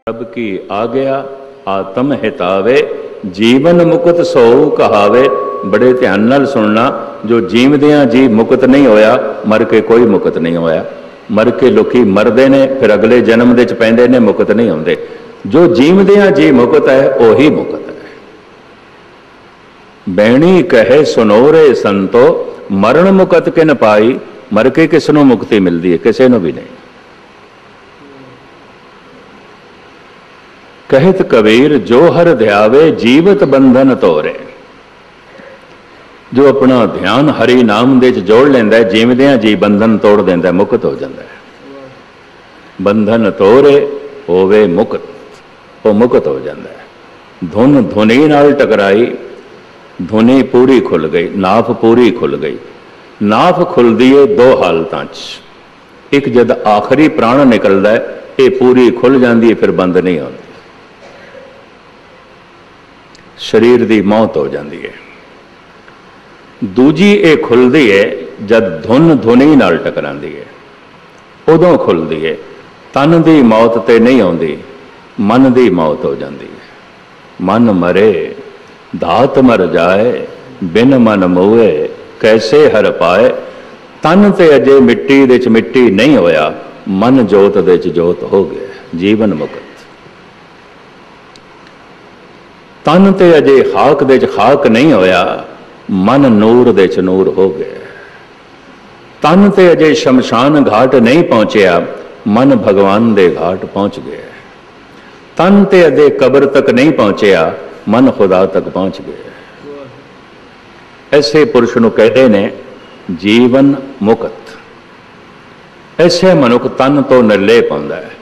सब की आ गया आत्म हितावे जीवन मुकत सौ कहावे। बड़े ध्यान नाल सुनना, जो जीवदियां जी मुकत नहीं होया मर के कोई मुकत नहीं होया। मर के लोकी मरदे ने फिर अगले जन्म दे च पैंदे ने, मुकत नहीं आउंदे। जो जीवदियां जी मुकत है ओही मुकत है। बैणी कहे सुनोरे संतो मरण मुकत किन पाई। मर के किसनों मुक्ति मिलती है? किसी को भी नहीं। कहत कबीर जो हर ध्यावे जीवत बंधन तोरे। जो अपना ध्यान हरि नाम दे जोड़ लेंदा है जीवदियां जी बंधन तोड़ देंदा है, मुक्त हो जाता है। बंधन तोरे होवे मुक्त, वो मुक्त हो जाता है। धुन धुनी नाल टकराई, धुनी पूरी खुल गई, नाफ पूरी खुल गई। नाफ खुलदी है दो हालतां च। एक जद आखिरी प्राण निकलदा है, ये पूरी खुल जाती है, फिर बंद नहीं होती। शरीर की मौत हो जाती है। दूजी ये खुलती है जब धुन धुनी नाल टकराती है, उदों खुलती है। तन की मौत तो नहीं आती, मन की मौत हो जाती है। मन मरे धात मर जाए, बिन मन मोए कैसे हर पाए। तन ते अजे मिट्टी दे च मिट्टी नहीं होया, मन जोत दे च जोत हो गया, जीवन मुक्त। तन ते अजे खाक दे च खाक नहीं होया, मन नूर दे च नूर हो गया। तन ते अजे शमशान घाट नहीं पहुंचया, मन भगवान दे घाट पहुंच गया। तन ते अजे कब्र तक नहीं पहुंचया, मन खुदा तक पहुंच गया। ऐसे पुरुष को कहते ने जीवन मुक्त। ऐसे मनुख तन तो निर्ले पाउंदा है।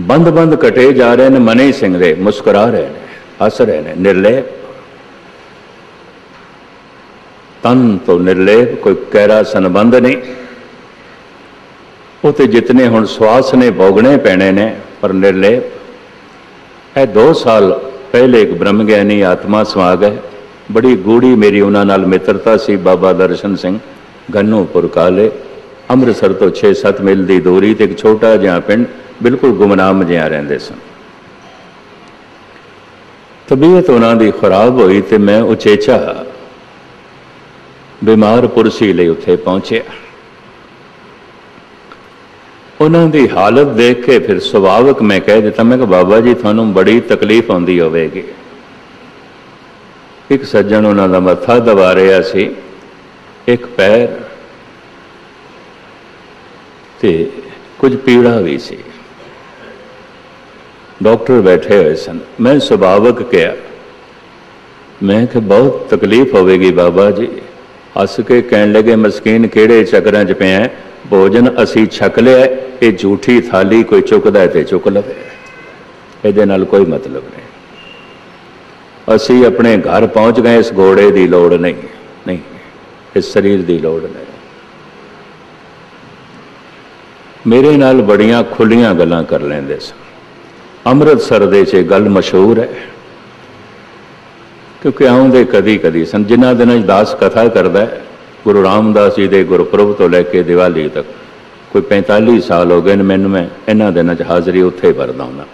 बंद बंद कटे जा रहे हैं, मने सिंह दे मुस्कुरा रहे हैं, हस रहे हैं, निर्लेप। तन तो निर्लेप, कोई गहरा संबंध नहीं। वो तो जितने हुण श्वास ने भोगने पैने ने, पर निर्लेप। 2 साल पहले एक ब्रह्मज्ञानी आत्मा समा गए। बड़ी गूढ़ी मेरी उन्होंने नाल मित्रता सी। बाबा दर्शन सिंह गन्नूपुर काले, अमृतसर तो 6-7 मील की दूरी ते एक छोटा जिहा पिंड, बिल्कुल गुमनाम जिहा रहिंदे सन। तबीयत उन्होंने खराब हुई तो मैं उचेचा बीमार पुरसी लिए उत्थे पहुंचे। उन्होंने हालत देख के फिर सुभाविक मैं कह दिता, मैं कि बाबा जी थानू बड़ी तकलीफ आउंदी होवेगी। एक सज्जन उन्होंने मत्था दबा रहा सी, एक पैर ते कुछ पीड़ा भी सी। डॉक्टर बैठे हुए सन। मैं सुभाविक कहा, मैं कि बहुत तकलीफ होवेगी बाबा जी। हस के कहन लगे, मस्कीन किहड़े चक्रां च पिया, भोजन असी छक लिया, ये झूठी थाली कोई चुकदा है तो चुक लवे, इहदे नाल कोई मतलब नहीं। असी अपने घर पहुंच गए, इस घोड़े की लोड़ नहीं, नहीं इस शरीर की लोड़ नहीं। मेरे नाल बड़ियां खुलियां गल्लां कर लेंदे सन। अमृतसर दे च गल मशहूर है, क्योंकि आउंदे कदी कदी सन। जिन्हां दिनां दास कथा करदा है, गुरु रामदास जी के गुरपुरब तो लैके दिवाली तक कोई 45 साल हो गए मैनू। मैं इन्हां दिनां च हाज़री उत्थे भरदा हुंदा।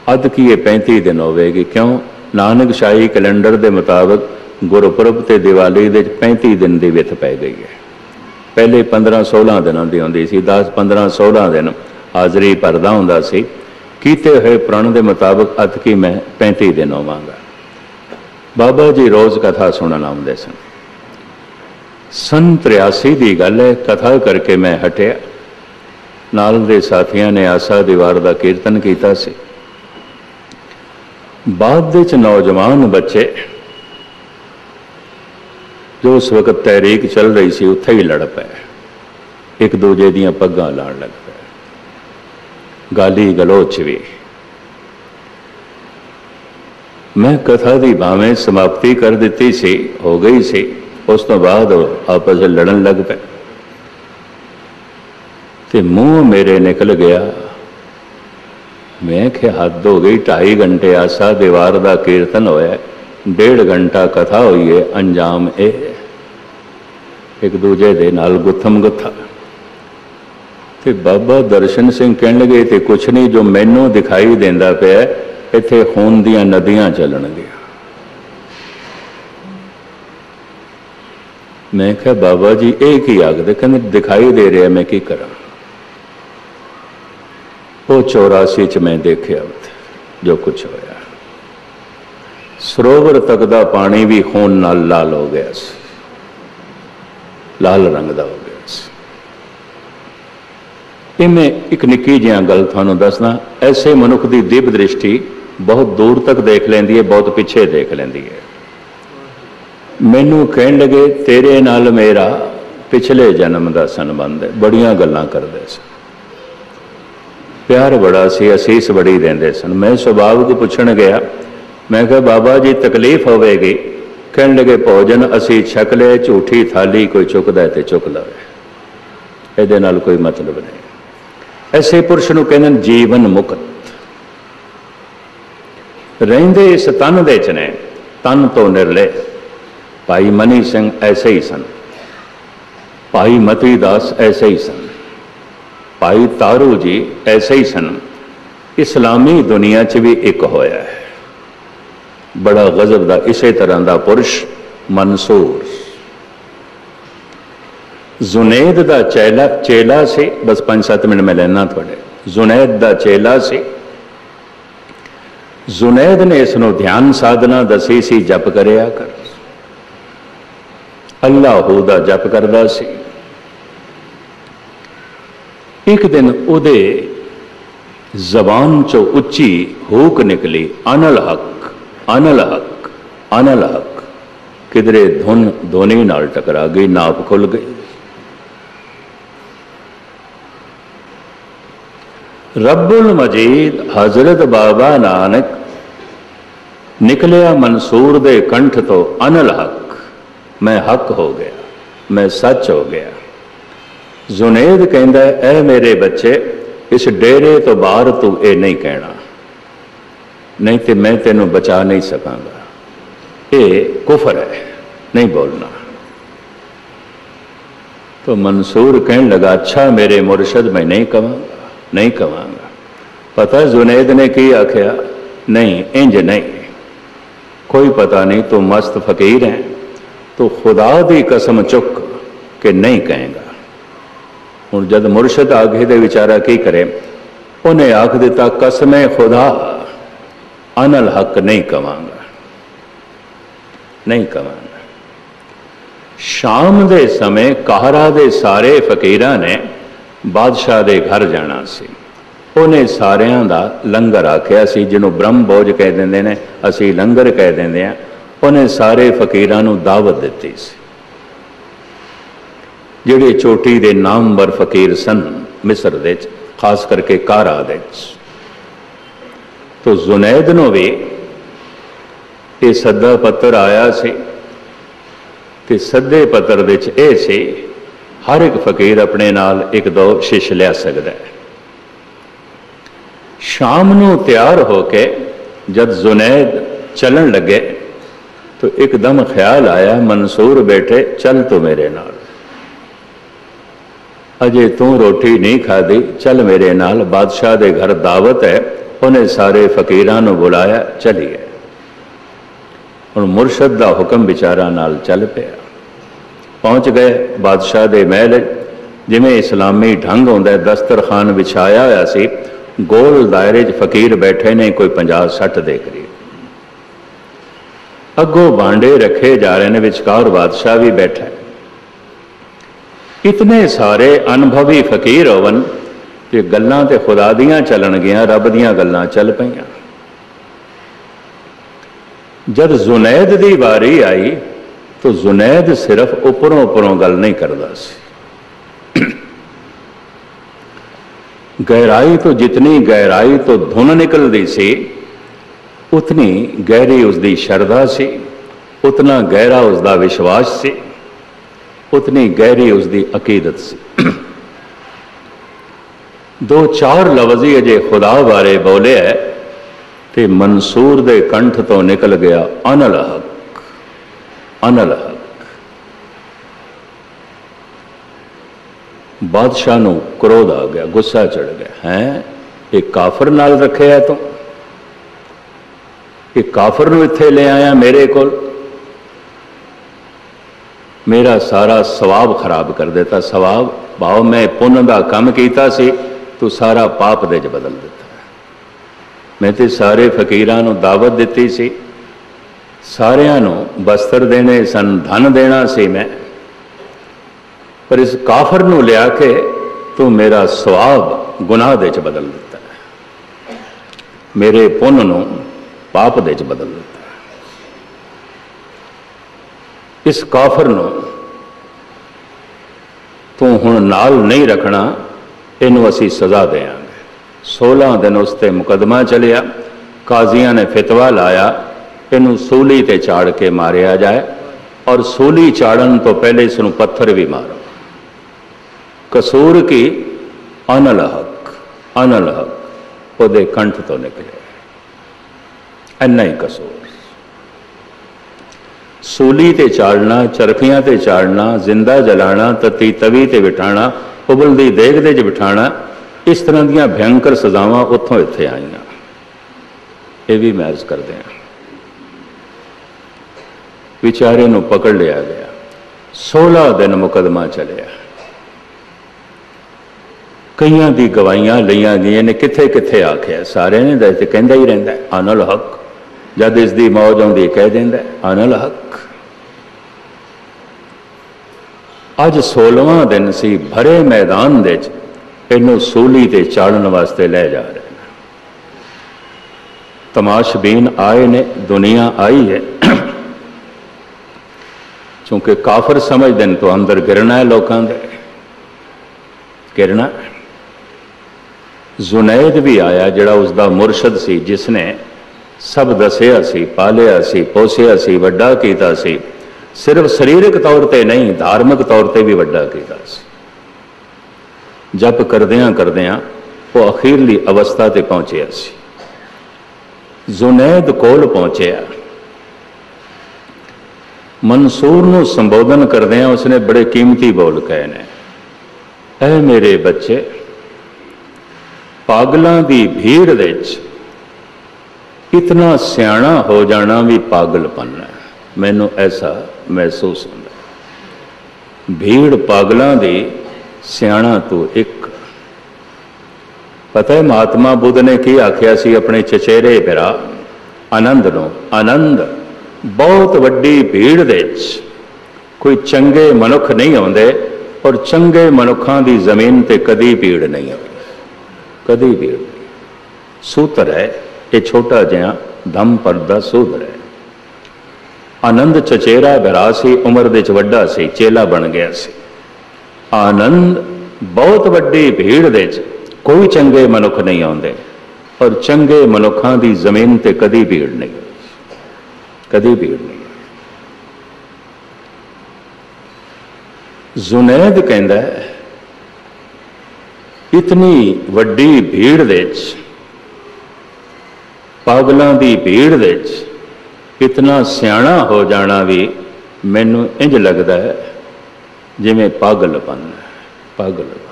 अद की ये 35 दिन होवेगी, क्यों? नानक शाही कैलेंडर के मुताबिक गुरपुरब ते दिवाली दे 35 दिन की विथ पै गई है। पहले 15-16 दिनों की आउंदी सी, 10-15-16 दिन हाज़री भरदा हुंदा सी। कीते हुए प्रण के मुताबिक अद की मैं 35 दिन होवांगा। बाबा जी रोज़ कथा सुनन आउंदे सन। सन 83 की गल है, कथा करके मैं हटिया। नाल दे साथियों ने आसा दीवार का कीर्तन किया सी। बाद दे च नौजवान बच्चे जो उस वक्त तहरीक चल रही सी, उत्थे ही लड़ पे, एक दूजे दियां पग्गां लाण लग पे, गाली गलोच भी। मैं कथा की भावें समाप्ति कर दी सी, हो गई सी। उस तो बाद आपस में लड़न लग पे ते मुंह मेरे निकल गया। मैं क्या हद हो गई, 2.5 घंटे आसा दीवार का कीर्तन होया, 1.5 घंटा कथा हुई है, अंजाम एक दूजे दे नाल गुत्थम गुत्था। तो बाबा दर्शन सिंह कहन लगे तो कुछ नहीं, जो मैनू दिखाई देंदा पिया इत्थे खून दियां नदियां चलणगियां। मैं कहा बाबा जी ये की आखदे? कहंदे दिखाई दे रहा, मैं की करा? वो 84 च मैं देखिया जो कुछ होया। सरोवर तक का पानी भी खून नाल लाल हो गया, लाल रंग का हो गया। ये मैं एक निक्की जिहा गल तुहानूं दसदा, ऐसे मनुख की दिव्य दृष्टि बहुत दूर तक देख लेंदी है, बहुत पिछे देख लेंदी है। मैनू कहन लगे तेरे नाल मेरा पिछले जन्म का संबंध है। बड़ियां गल्लां करदे सन, प्यार बड़ा सी, असीस बड़ी देंदे सन। मैं सुभाविक पुछण गया, मैं कहा बाबा जी तकलीफ होवेगी? कहन लगे भोजन असी छक ले, झूठी थाली कोई चुकदा है तो चुक लवे, इहदे नाल कोई मतलब नहीं। ऐसे पुरुष नूं कहंदे जीवन मुक्त। रहिंदे इस तन दे च ने, तन तो निरले। भाई मनी सिंह ऐसे ही सन, भाई मती दास ऐसे ही सन, भाई तारू जी ऐसे ही सन। इस्लामी दुनिया च भी एक होया है बड़ा गजब का इसे तरह का पुरुष मंसूर। जुनैद का चेला से, बस 5-7 मिनट में लेना थोड़े। जुनैद का चेला से, जुनैद ने इसनों ध्यान साधना दसी सी, जप करिया कर। अल्लाह दा जप करदा सी। एक दिन उहदे जबान चो उच्ची हूक निकली, अनल हक, अनल हक, अनल हक। किधरे धुन धोनी नाल टकरा गई, नाप खुल गई। रब्बुल मजीद हजरत बाबा नानक निकलिया मंसूर दे कंठ तो, अनल हक, मैं हक हो गया, मैं सच हो गया। जुनैद कहंदा ऐ मेरे बच्चे, इस डेरे तो बाहर तू ये नहीं कहना, नहीं तो मैं तेनों बचा नहीं सकांगा। ये कुफर है, नहीं बोलना। तो मंसूर कहने लगा अच्छा मेरे मुर्शद, मैं नहीं कवांगा, नहीं कवांगा। पता जुनैद ने की आख्या? नहीं इंज नहीं, कोई पता नहीं तू मस्त फकीर है, तो खुदा की कसम चुक के नहीं कहेगा। हुण जद मुर्शद आ गए तो विचारा की करे? उन्हें आख दिता कसमे खुदा, अनल हक नहीं कवांगा, नहीं कवांगा। शाम दे समय काहरा दे सारे फकीरां ने बादशाह दे घर जाना सी। उन्हें सारियां दा लंगर आख्या सी, जिन्हों ब्रह्म भोज कह देंदे ने, असी लंगर कह देंदे हैं। उन्हें सारे फकीरां नूं दावत दिती सी, जिहड़े चोटी दे नामवर फकीर सन मिस्र दे, खास करके कारा दे। तो जुनैद नूं भी ये सद्दा पत्र आया सी, ते सद्दे पत्र दे च ये सी हर एक फकीर अपने नाल 1-2 शिश लिया सकदा है। शाम नूं तैयार होके जब जुनैद चलन लगे तो एकदम ख्याल आया, मंसूर बेटे चल तो मेरे नाल, अजे तू रोटी नहीं खादी, चल मेरे नाल, बादशाह दे घर दावत है। उन्हें सारे फकीरां नूं बुलाया, चलिए। हुण मुर्शद दा हुक्म विचारा नाल चल पिया। पहुंच गए बादशाह दे महल। जिमें इस्लामी ढंग होंदा है, दस्तरखान विछाया होया सी, गोल दायरे च फकीर बैठे ने, कोई 50-60 दे करीब। अगों भांडे रखे जा रहे हैं, विचकार बादशाह भी बैठा है। इतने सारे अनुभवी फकीर होवन कि गल्लां ते खुदा दियां चलन गियां, रब दियां गल्लां चल पईयां। जब जुनैद दी वारी आई तो जुनैद सिर्फ उपरों उपरों गल नहीं करता सी। गहराई तो जितनी गहराई तो धुन निकलती सी, उतनी गहरी उसकी श्रद्धा सी, उतना गहरा उसका विश्वास सी, उतनी गहरी उसकी अकीदत सी। 2-4 लफ्ज़ ही अजे खुदा बारे बोले है तो मंसूर दे कंठ तो निकल गया अनल हक, अनल हक। बादशाह नूं क्रोध आ गया, गुस्सा चढ़ गया। हैं एक काफर नाल रखे है तू, एक काफर नूं इत्थे ले आया मेरे कोल, मेरा सारा सवाब खराब कर देता। सवाब भाव मैं पुण्य का काम किया सी, तू सारा पाप दे च बदल दिता। मैं तो सारे फकीरां नूं दावत दिती सी, सारियां नूं वस्त्र देने सन, धन देना सी मैं, पर इस काफर नूं लिया के तू मेरा सवाब गुनाह दे च बदल दिता, मेरे पुण्य नूं पाप दे च बदल दिता। इस काफर नूं तू हुण नाल नहीं रखना, इनू असी सज़ा देंगे। 16 दिन उस ते मुकदमा चलिया, काजियां ने फितवा लाया इनू सूली ते चाड़ के मारिया जाए, और सूली चाड़न तो पहले इसनू पत्थर भी मारो। कसूर की अनल हक उहदे कंठ तो निकले, इन्ना ही कसूर। सूली ते चाड़ना, चरखियां ते चाड़ना, जिंदा जलाना, तती तवी ते बिठाना, उबलदी देग दे च बिठाना, इस तरह दीयां भयंकर सजावां उत्थों इत्थे आईयां। ये भी महज करते हैं। बेचारे नूं पकड़ लिया गया, 16 दिन मुकदमा चलिया, कईयां दी गवाहियां लईयां गईयां ने, किथे किथे आखिया, सारे ने तो कहंदा ही रहिंदा अनल हक, जद इसकी मौज आउंदी कह दिंदा अनल हक। अज 16वां दिन सी, भरे मैदान दे इनू सूली ते चाड़न वास्ते ले जा रहे हैं। तमाशबीन आए ने, दुनिया आई है, चूंकि काफर समझते हैं तो अंदर गिरना है, लोगों के गिरना। जुनैद भी आया जिहड़ा उसका मुरशद सी, जिसने सब दसिया सी, पालिया सी, पोसिया सी, वड्डा कीता सी, सिर्फ शरीरक तौर पर नहीं धार्मिक तौर पर भी वड्डा कीता सी। जप करदियां करदियां वो अखीरली अवस्था ते पहुंचिया सी। जुनैद कोल पहुंचया, मंसूर नूं संबोधन करदियां उसने बड़े कीमती बोल कहे ने, ऐ मेरे बच्चे, पागलों की भीड़ विच इतना सियाणा हो जाना भी पागलपन है। मैनू ऐसा महसूस होता। भीड़ पागलों की सियाणा तू एक। पता है महात्मा बुद्ध ने की आख्या सी अपने चचेरे भरा आनंद नूं, आनंद बहुत वड्डी भीड़ विच कोई चंगे मनुख नहीं आउंदे, और चंगे मनुखों की जमीन ते कदी भीड़ नहीं आती, कदी भीड़ नहीं। सूत्र है ये छोटा जिहा धम परदा सूत्र है। आनंद चचेरा भरा सी, उम्र दे च वड्डा सी, चेला बन गया सी। आनंद बहुत वड्डी भीड़ दे च कोई चंगे मनुख नहीं आउंदे, और चंगे मनुखों की जमीन ते कदी भीड़ नहीं, कदी भीड़ नहीं। जुनैद कहंदा है इतनी वड्डी भीड़ विच, पागलों की भीड़ विच इतना सियाणा हो जाना भी मैनू इंज लगता है जिवें पागलपन है, पागलपन।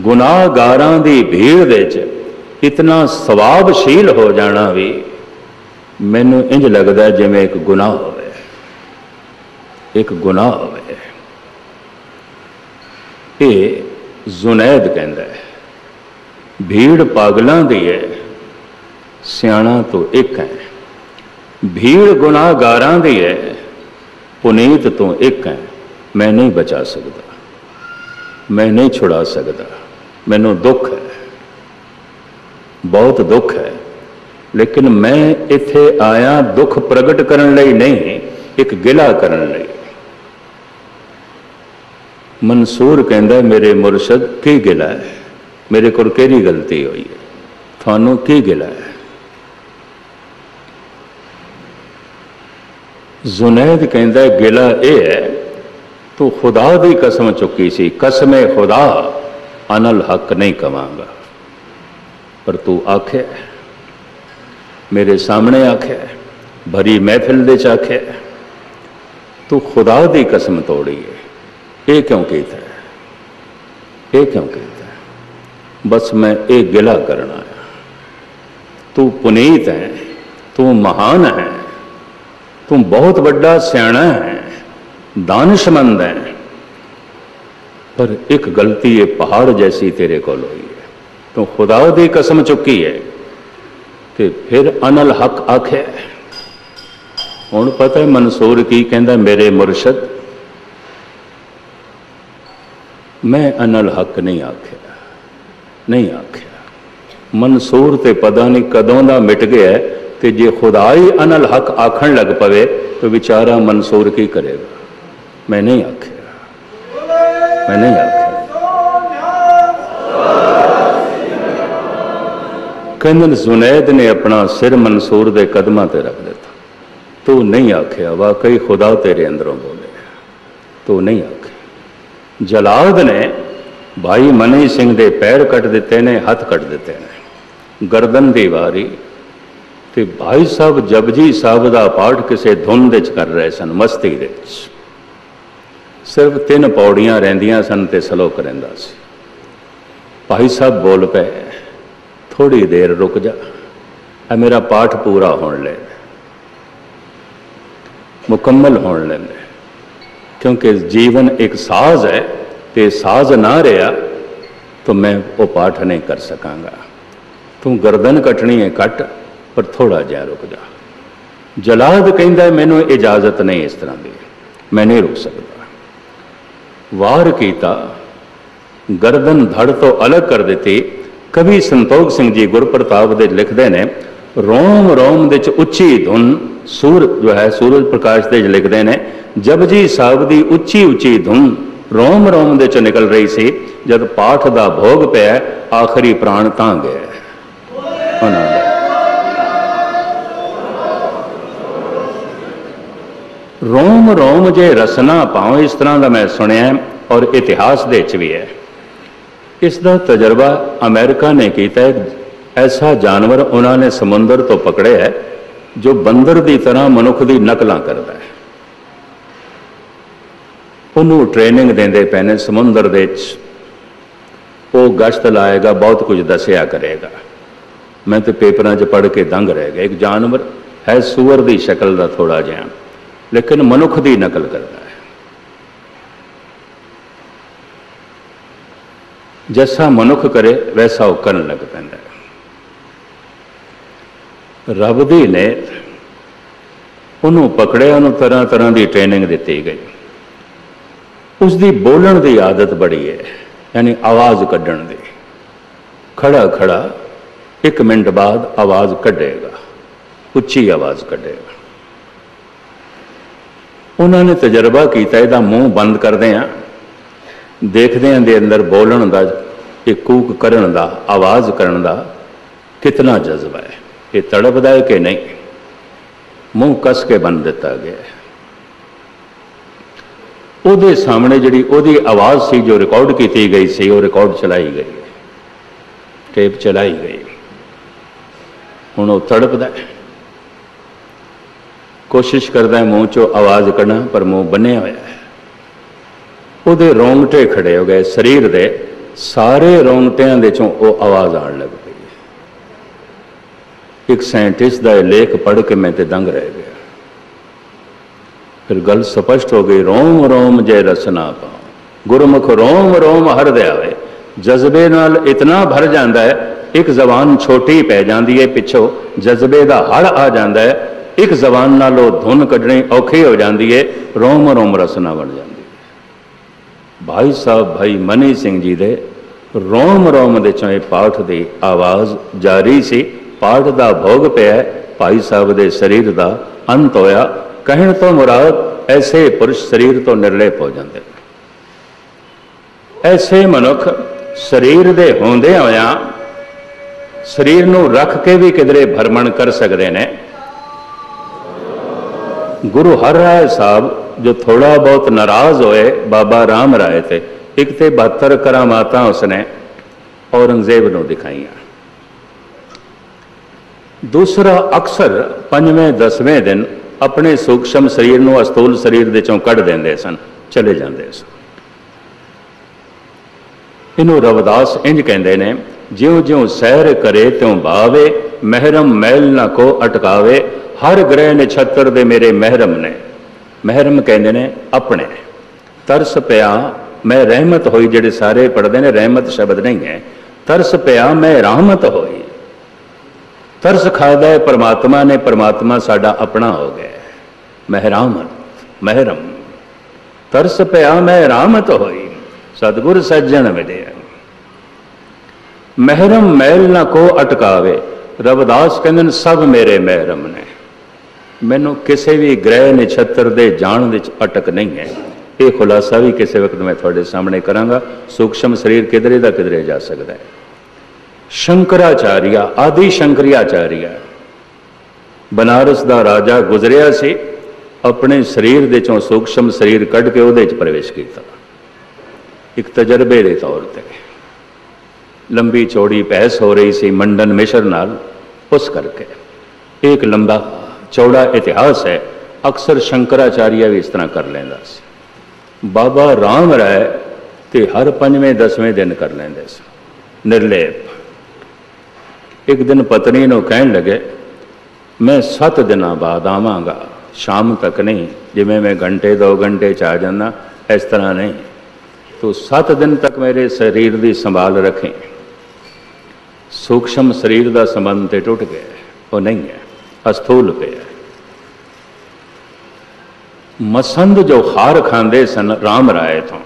गुनाहगारां की भीड़ विच इतना सवाबशील हो जाना भी मैनू इंज लगता है जिवें एक गुनाह होवे, एक गुनाह होवे। ये जुनैद कहंदा है भीड़ पागलों की है, सियाणा तो एक है। भीड़ गुनाहगारां की है, पुनीत तो एक है। मैं नहीं बचा सकता, मैं नहीं छुड़ा सकता, मैनू दुख है, बहुत दुख है, लेकिन मैं इत्थे आया दुख प्रगट करने लई नहीं, एक गिला करने लई। मंसूर कहंदा मेरे मुरशद की गिला है, मेरे को केड़ी गलती हुई है, थानू की गिला है। जुनैद कहंदा गिला यह है तू खुदा की कसम चुकी सी, कसमे खुदा अनल हक नहीं कवांगा, पर तू आखे मेरे सामने आखे, भरी महफिल दे आखे, तू खुदा की कसम तोड़ी है, ये क्यों कीता है? ये क्यों कहता है? बस मैं ये गिला करना आया। तू पुनीत है, तू महान है, तू बहुत बड़ा सियाणा है, दानिशमंद है, पर एक गलती ये पहाड़ जैसी तेरे को हुई है। तू खुदा दी कसम चुकी है ते फिर अनल हक आखे। हुण पता है मंसूर की कहंदा, मेरे मुर्शद मैं अनल हक नहीं आख्या, नहीं आख्या। मंसूर ते पता नहीं कदों दा मिट गया है, ते जे खुदा ही अनल हक आखण लग पवे तो बेचारा मंसूर की करेगा? मैं नहीं आख्या, मैं नहीं आख्या। कहंदे जुनैद ने अपना सिर मंसूर दे कदमां ते रख दिता। तू नहीं आख्या, वाकई खुदा तेरे अंदरों बोले, तू नहीं आख्या। जलाद ने भाई मनी सिंह दे पैर कट दिते ने, हथ कट दिते ने, गर्दन दी वारी। ते भाई साहब जपजी साहब दा पाठ किसी धुन दे कर रहे सन, मस्ती दे सिर्फ 3 पौड़ियां रहिंदियां सन ते सलोक रहिंदा सी। भाई साहब बोल पे, थोड़ी देर रुक जा, मेरा पाठ पूरा होने ले, मुकम्मल होने ले, क्योंकि जीवन एक साज है, ते साज ना रहा तो मैं वो पाठ नहीं कर सकांगा। तू गर्दन कटनी है कट, पर थोड़ा जिहा रुक जा। जलाद कहंदा मैनू इजाजत नहीं इस तरह की, मैं नहीं रुक सकता। वार कीता, गर्दन धड़ तो अलग कर दी। कवि संतोख सिंह जी गुरप्रताप दे लिखते हैं, रोम रोम दे उच्ची धुन सूर जो है सूरज प्रकाश दे लिखते हैं, जपजी साहब दी उच्ची उच्ची धुन रोम रोम दे निकल रही सी। जब पाठ दा भोग पिया, आखिरी प्राण तां गया। रोम रोम जे रसना पाओ, इस तरह का मैं सुनिया और इतिहास दे च भी है। इसका तजर्बा अमेरिका ने किया। ऐसा जानवर उन्होंने समुद्र तो पकड़े है जो बंदर की तरह मनुख की नकलां करता है। उन्होंने ट्रेनिंग देंदे पे ने समुद्र दे वो गश्त लाएगा, बहुत कुछ दसिया करेगा। मैं तो पेपरों च पढ़ के दंग रह गया। एक जानवर है सूअर की शक्ल का थोड़ा जिहा, लेकिन मनुख की नकल करता है। जैसा मनुख करे वैसा वो करन लग पैंदा है। रब दी ने उन्होंने पकड़िया, उन्होंने तरह तरह की ट्रेनिंग दी गई। उसकी बोलण की आदत बड़ी है, यानी आवाज़ कढ़ण की। खड़ा खड़ा 1 मिनट बाद आवाज़ कढ़ेगा, उच्ची आवाज़ कढ़ेगा। उन्होंने तजर्बा किया, इसका मूँह बंद करते हैं, देखते हैं दे अंदर बोलण का, एक कूक करन का, आवाज़ करन का कितना जज्बा है, ये तड़पदा है कि नहीं। मूँह कस के बन दिता गया है। ਉਹਦੇ सामने जी ਉਹਦੀ आवाज़ सी जो रिकॉर्ड की गई सी, वो रिकॉर्ड चलाई गई, टेप चलाई गई। हुण वो तड़पदा है, कोशिश करता है मूँह चो आवाज़ कढ़ना, पर मूँह बन्निया होया है। ਉਹਦੇ रोंगटे खड़े हो गए, शरीर के सारे रोंगटियां दे चों वो आवाज़ आने लग पई। एक साइंटिस्ट का लेख पढ़ के मैं तो दंग रह गया। फिर गल स्पष्ट हो गई, रोम रोम जय रसना पाओ, गुरमुख रोम रोम हर दयावे। जज्बे नाल इतना भर जाता है, एक जबान छोटी पै जाती है, पिछों जज्बे का हड़ आ जाता है। एक जबान नाल वो धुन कढ़नी औखी हो जाती है, रोम रोम रसना बन जाती है। भाई साहब भाई मनी सिंह जी दे रोम रोम दे चों पाठ की आवाज़ जारी सी। पाठ का भोग पिया, भाई साहब के शरीर का अंत होया। कहण तो मुराद ऐसे पुरुष शरीर तो निर्लेप हो जाते। ऐसे मनुख शरीर दे होंदे होया शरीर नूं रख के भी किधरे भरमण कर सकते हैं। गुरु हर राय साहब जो थोड़ा बहुत नाराज होए बाबा राम राय थे, एक तो 72 करामातां उसने औरंगजेब नूं दिखाइयां। दूसरा अक्सर 5वें 10वें दिन अपने सूक्ष्म शरीर नूं अस्थूल शरीर दे चों कढ़ देंदे सन, चले जाते सन। इनू रविदास इंज कहते ने, ज्यों ज्यों सैर करे त्यों भावे, महरम मैल न को अटकावे, हर ग्रह नछत्र दे मेरे महरम ने। महरम कहते ने अपने। तरस पिया मैं रहमत होई, जेडे सारे पढ़ते हैं रहमत शब्द नहीं है, तरस पिया मैं रहमत होई। तरस खादा है परमात्मा ने, परमात्मा साडा अपना हो गया। महरामत महरम, तरस पिया मैं रहमत होई, सतगुर सज्जन मिले। महरम मैल ना को अटकावे, रविदास कहते सब मेरे महरम ने, मैनू किसी भी ग्रह नछत्र दे जान विच अटक नहीं है। ये खुलासा भी किसी वक्त मैं थोड़े सामने करांगा। सूक्ष्म शरीर किधरे दा किधरे जा सकता है। शंकराचार्य, आदि शंकराचार्य बनारस दा राजा गुजरिया सी, अपने शरीर दे चों सूक्ष्म शरीर कढ़ के उहदे च प्रवेश किया, एक तजर्बे के तौर पर। लंबी चौड़ी बहस हो रही सी मंडन मिश्र नाल, उस करके एक लंबा चौड़ा इतिहास है। अक्सर शंकराचार्य भी इस तरह कर लेंदा सी। बाबा राम राय ते हर 5वें 10वें दिन कर लेंदे सी निर्लेप। एक दिन पत्नी नूं कहन लगे, मैं 7 दिनों बाद आवांगा, शाम तक नहीं, जिवें मैं घंटे 2 घंटे च आ जाना, इस तरह नहीं, तो 7 दिन तक मेरे शरीर की संभाल रखें। सूक्ष्म शरीर का संबंध तो टुट गया, वो नहीं है, अस्थूल पे है। मसंद जो हार खांदे सन राम राय तो,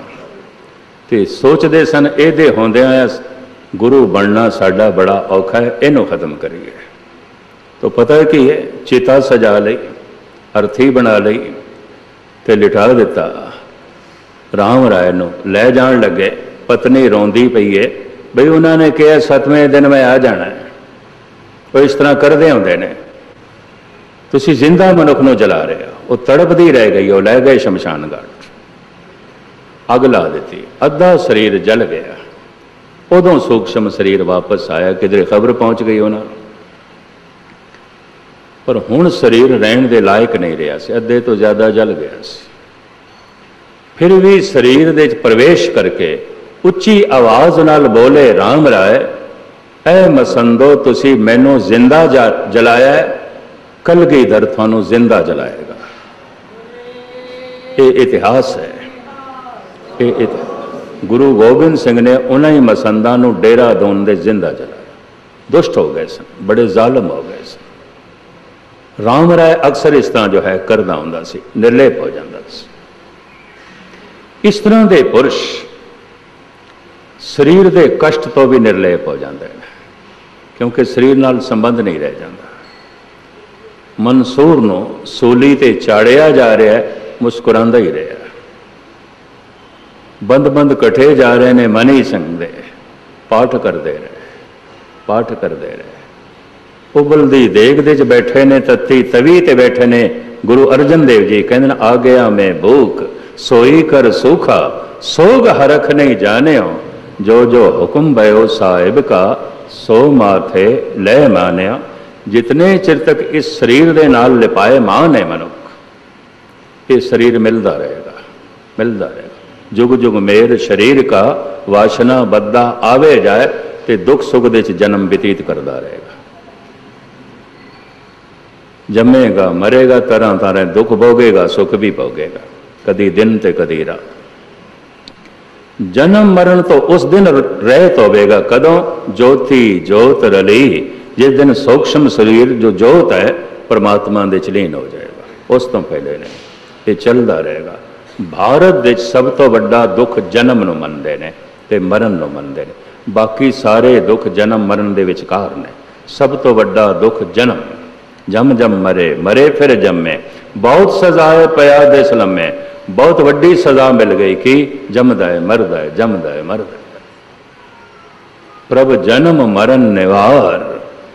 ते सोचते सन एदे होंदियां गुरु बनना साडा बड़ा औखा है, इनू खत्म करिए। तो पता है कि है, चिता सजा लई, अर्थी बना लई ते लिटा दिता। राम राय नूं लै जान लगे, पत्नी रोंदी पई है, बई उन्होंने कहा 7वें दिन मैं आ जाना है। वो इस तरह करते होंगे ने, तुसी जिंदा मनुख नूं जला रहे हो। वो तड़पदी रह गई, वो लै गए शमशान घाट, अग ला दी, अद्धा शरीर जल गया। उदों सूक्ष्म शरीर वापस आया, किधरे खबर पहुंच गई उन्होंने, पर हुण शरीर रहने के लायक नहीं रहा सी, अद्धे तो ज़्यादा जल गया सी। फिर भी शरीर दे प्रवेश करके उच्ची आवाज नाल बोले राम राय, ऐ मसंदो तुसी मैनू जिंदा जलाया, कलगीधर थानू जिंदा जलाएगा। ये इतिहास है। ये गुरु गोबिंद सिंह ने उन्हीं मसंदा नू डेरा दून दे जिंदा जलाया। दुष्ट हो गए सन, बड़े जालिम हो गए सन। राम राय अक्सर इस तरह जो है करदा हुंदा सी, निर्लेप हो जाता सी। इस तरह के पुरुष शरीर के कष्ट तो भी निर्लेप हो जाते हैं, क्योंकि शरीर नाल संबंध नहीं रह जाता। मंसूर नूं सूली ते चाड़िया जा रहा है, मुस्कुरांदा ही रहा। बंद बंद कट्ठे जा रहे ने मनी संग दे, पाठ करते रहे, पाठ करते रहे। उबलदी देग दे बैठे ने, तत्ती तवी ते बैठे ने। गुरु अर्जन देव जी कहते आ गया मैं भूख, सोई कर सूखा, सोग हरख नहीं जाने हो, जो जो हुक्म भयो साहिब का, सो माथे ले मान्या। जितने चिर तक इस शरीर के नाल लिपाए मान है मनुख, ये शरीर मिलता रहेगा, मिलता रहेगा। जुग जुग मेर शरीर का, वासना बद्दा आवे जाए, तो दुख सुख दे जन्म व्यतीत करता रहेगा। जमेगा मरेगा, तरह तरह दुख भोगेगा, सुख भी भोगेगा, कदी दिन ते कदी रात। जन्म मरण तो उस दिन रहत होवेगा, कदों ज्योति जोत रली, जिस दिन सूक्ष्म शरीर जो जोत है परमात्मा दे लीन हो जाएगा। उस तो पहले नहीं, ये चलता रहेगा। भारत दे सब तो बड़ा दुख जन्म नूं मनदे ने ते मरण नूं मनदे ने, बाकी सारे दुख जन्म मरण दे विचकार ने। सब तो बड़ा दुख जन्म, जम जम मरे, मरे फिर जमे, बहुत सजाए पया दे सलमे। बहुत वड्डी सजा मिल गई कि जमदा है मरदा है, जमदा है मरदा है। प्रभ जन्म मरण निवार,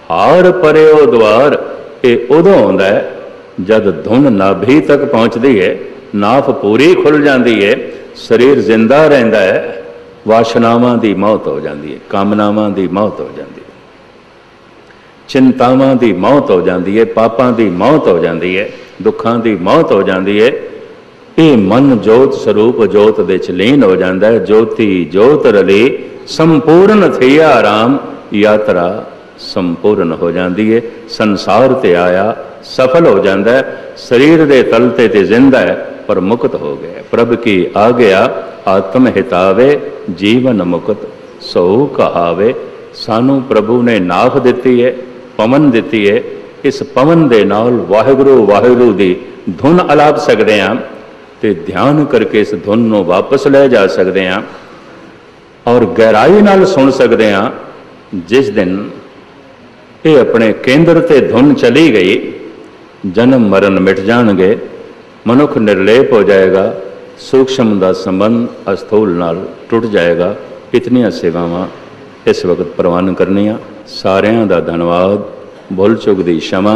हार परेओ द्वार। ये उदों होंदा है जद धुन नाभि तक पहुँचती है, नाफ पूरी खुल जाती है, शरीर जिंदा रहिंदा है, वासनावां दी मौत हो जाती है, कामनावां दी मौत हो जाती है, चिंतावां दी मौत हो जाती है, पापां दी मौत हो जाती है, दुखां दी मौत हो जाती है। ये मन जोत स्वरूप जोत दे च लीन हो जाता है। ज्योति जोत रली, संपूर्ण थी आराम, यात्रा संपूर्ण हो जाती है। संसार ते आया सफल हो जाता है, शरीर दे तलते ते जिंदा है पर मुक्त हो गया। प्रभ की आ गया आत्म हितावे, जीवन मुक्त सो कहावे। सानू प्रभु ने नाफ दिती है, पवन दिती है। इस पवन दे नाल वाहिगुरु वाहिगुरु दी धुन अलाप सकते हैं ते ध्यान करके इस धुन को वापस ले जा सकते हैं और गहराई नाल सुन सकते हैं। जिस दिन ये अपने केंद्र ते धुन चली गई, जन्म मरण मिट जाएंगे, मनुख निर्लेप हो जाएगा, सूक्ष्म का संबंध अस्थूल नाल टुट जाएगा। इतनियां सेवावां इस वक्त प्रवान करनियां। सारियां दा धन्यवाद। भुल चुक दी क्षमा।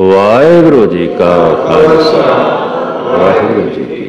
वाहिगुरू जी का खालसा, वाहिगुरू जी की